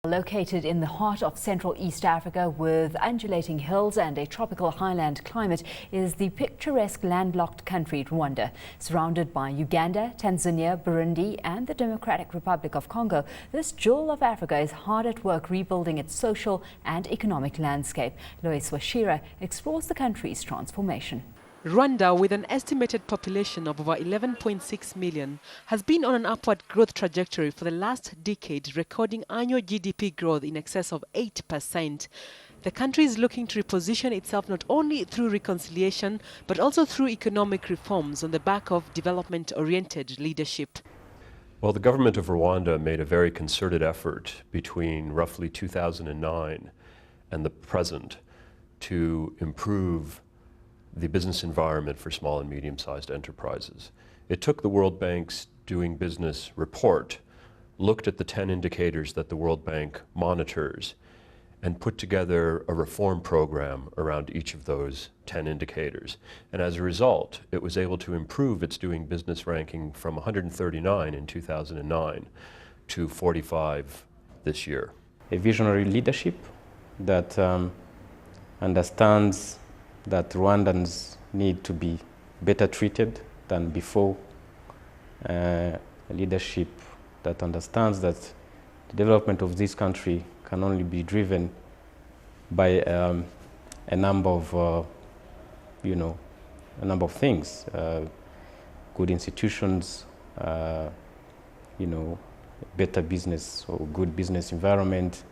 Located in the heart of Central East Africa with undulating hills and a tropical highland climate is the picturesque landlocked country Rwanda. Surrounded by Uganda, Tanzania, Burundi and the Democratic Republic of Congo, this jewel of Africa is hard at work rebuilding its social and economic landscape. Lois Washira explores the country's transformation. Rwanda, with an estimated population of over 11.6 million, has been on an upward growth trajectory for the last decade, recording annual GDP growth in excess of 8%. The country is looking to reposition itself not only through reconciliation, but also through economic reforms on the back of development-oriented leadership. Well, the government of Rwanda made a very concerted effort between roughly 2009 and the present to improve the business environment for small and medium-sized enterprises. It took the World Bank's Doing Business report, looked at the 10 indicators that the World Bank monitors, and put together a reform program around each of those 10 indicators. And as a result, it was able to improve its Doing Business ranking from 139 in 2009 to 45 this year. A visionary leadership that understands that Rwandans need to be better treated than before. A leadership that understands that the development of this country can only be driven by a number of things. Good institutions, better business or good business environment,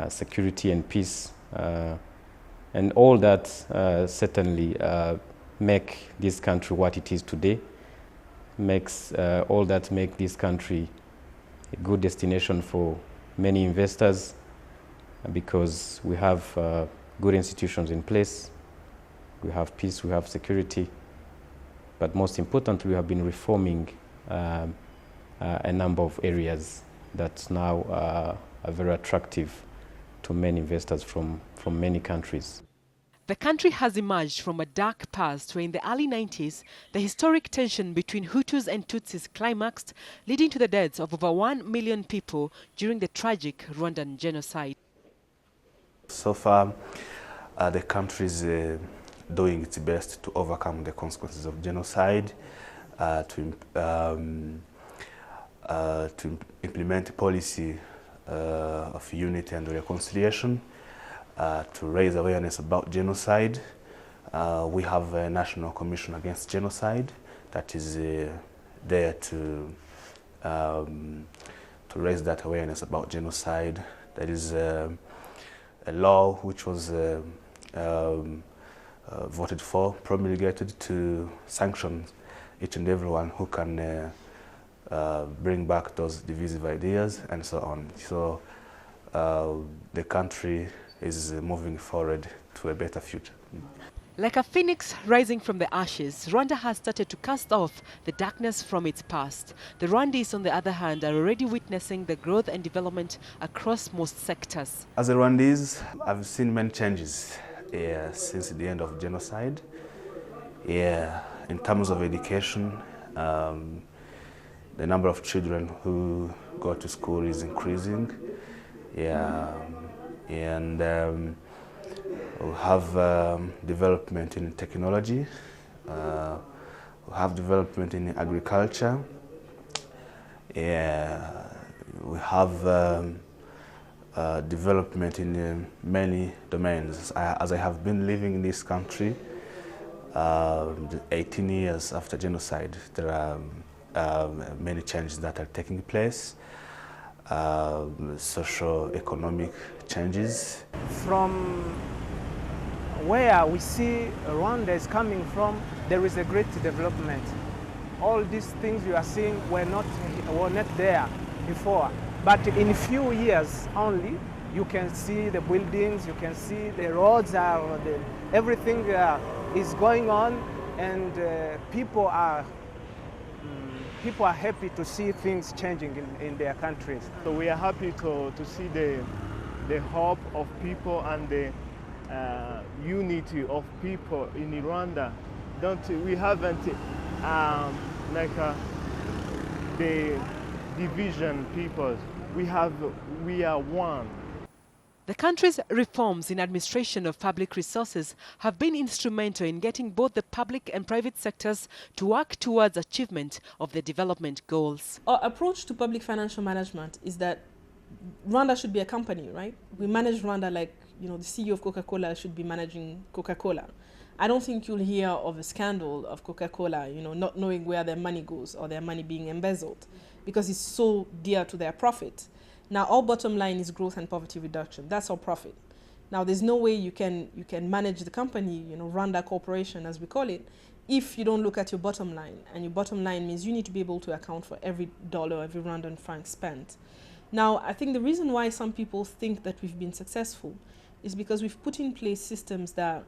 security and peace. And all that certainly make this country what it is today, all that make this country a good destination for many investors, because we have good institutions in place, we have peace, we have security, but most importantly, we have been reforming a number of areas that now are very attractive to many investors from many countries. The country has emerged from a dark past where in the early 90s, the historic tension between Hutus and Tutsis climaxed, leading to the deaths of over 1 million people during the tragic Rwandan genocide. So far, the country is doing its best to overcome the consequences of genocide, to implement policy of unity and reconciliation, to raise awareness about genocide. We have a National Commission Against Genocide that is there to raise that awareness about genocide. There is a law which was voted for, promulgated to sanction each and everyone who can bring back those divisive ideas and so on. So the country is moving forward to a better future. Like a phoenix rising from the ashes, Rwanda has started to cast off the darkness from its past. The Rwandese, on the other hand, are already witnessing the growth and development across most sectors. As a Rwandese, I've seen many changes since the end of genocide. In terms of education, the number of children who go to school is increasing. And we have development in technology, we have development in agriculture, we have development in many domains. As I have been living in this country 18 years after genocide, there are many changes that are taking place. Socio-economic changes. From where we see Rwanda is coming from, there is a great development. All these things you are seeing were not there before. But in a few years only, you can see the buildings, you can see the roads, everything is going on, and people are happy to see things changing in their countries. So we are happy to see the hope of people and the unity of people in Rwanda. We haven't the division people. we are one. The country's reforms in administration of public resources have been instrumental in getting both the public and private sectors to work towards achievement of the development goals. Our approach to public financial management is that Rwanda should be a company, right? We manage Rwanda like, the CEO of Coca-Cola should be managing Coca-Cola. I don't think you'll hear of a scandal of Coca-Cola, not knowing where their money goes or their money being embezzled because it's so dear to their profit. Now, our bottom line is growth and poverty reduction. That's our profit. Now, there's no way you can manage the company, Rwanda Corporation, as we call it, if you don't look at your bottom line. And your bottom line means you need to be able to account for every dollar, every Rwandan franc spent. Now, I think the reason why some people think that we've been successful is because we've put in place systems that are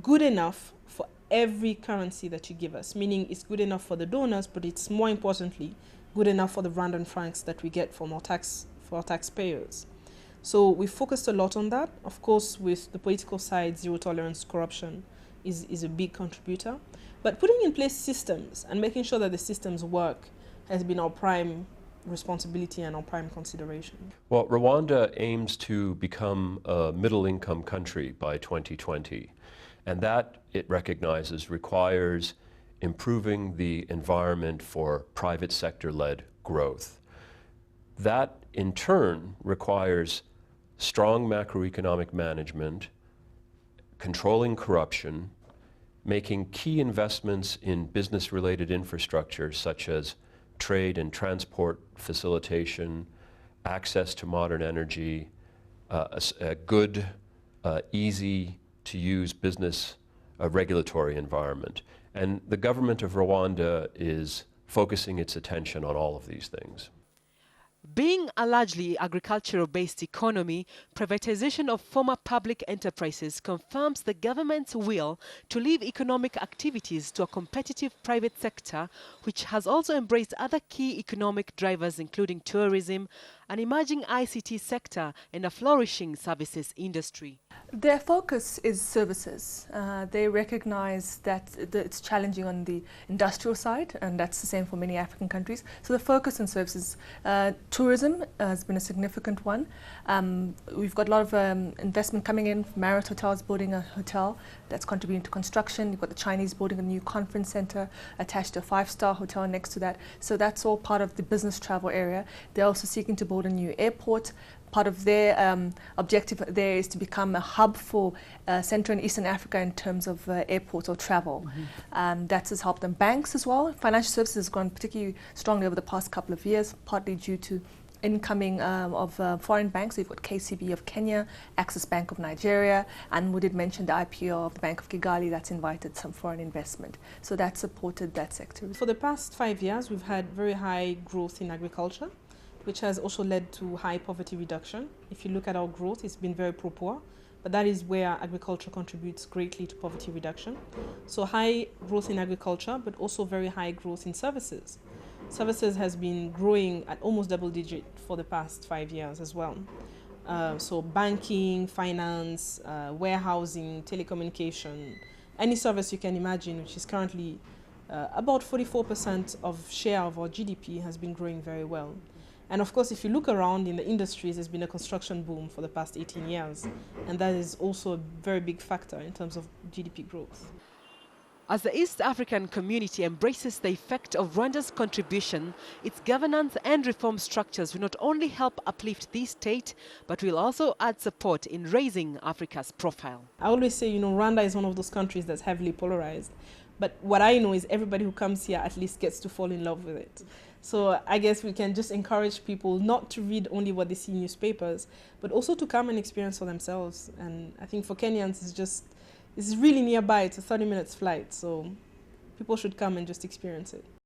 good enough for every currency that you give us, meaning it's good enough for the donors, but it's more importantly good enough for the Rwandan francs that we get from our taxpayers. So we focused a lot on that. Of course, with the political side, zero tolerance corruption is a big contributor. But putting in place systems and making sure that the systems work has been our prime responsibility and our prime consideration. Well, Rwanda aims to become a middle-income country by 2020, and that, it recognizes, requires improving the environment for private sector-led growth. That, in turn, requires strong macroeconomic management, controlling corruption, making key investments in business-related infrastructure such as trade and transport facilitation, access to modern energy, a good, easy-to-use business regulatory environment. And the government of Rwanda is focusing its attention on all of these things. Being a largely agricultural-based economy, privatization of former public enterprises confirms the government's will to leave economic activities to a competitive private sector, which has also embraced other key economic drivers including tourism, an emerging ICT sector, and a flourishing services industry. Their focus is services. They recognize that it's challenging on the industrial side, and that's the same for many African countries. So the focus on services. Tourism has been a significant one. We've got a lot of investment coming in. Marriott Hotels building a hotel that's contributing to construction. You've got the Chinese building a new conference center attached to a 5-star hotel next to that. So that's all part of the business travel area. They're also seeking to build a new airport. Part of their objective there is to become a hub for Central and Eastern Africa in terms of airports or travel. That has helped them. Banks as well. Financial services has grown particularly strongly over the past couple of years, partly due to incoming of foreign banks. We've got KCB of Kenya, Axis Bank of Nigeria, and we did mention the IPO of the Bank of Kigali that's invited some foreign investment. So that supported that sector. For the past 5 years, we've had very high growth in agriculture, which has also led to high poverty reduction. If you look at our growth, it's been very pro-poor, but that is where agriculture contributes greatly to poverty reduction. So high growth in agriculture, but also very high growth in services. Services has been growing at almost double digit for the past 5 years as well. So banking, finance, warehousing, telecommunication, any service you can imagine, which is currently about 44% of share of our GDP, has been growing very well. And of course, if you look around in the industries, there's been a construction boom for the past 18 years. And that is also a very big factor in terms of GDP growth. As the East African community embraces the effect of Rwanda's contribution, its governance and reform structures will not only help uplift the state, but will also add support in raising Africa's profile. I always say, Rwanda is one of those countries that's heavily polarized. But what I know is everybody who comes here at least gets to fall in love with it. So I guess we can just encourage people not to read only what they see in newspapers, but also to come and experience for themselves. And I think for Kenyans, it's really nearby. It's a 30 minutes flight. So people should come and just experience it.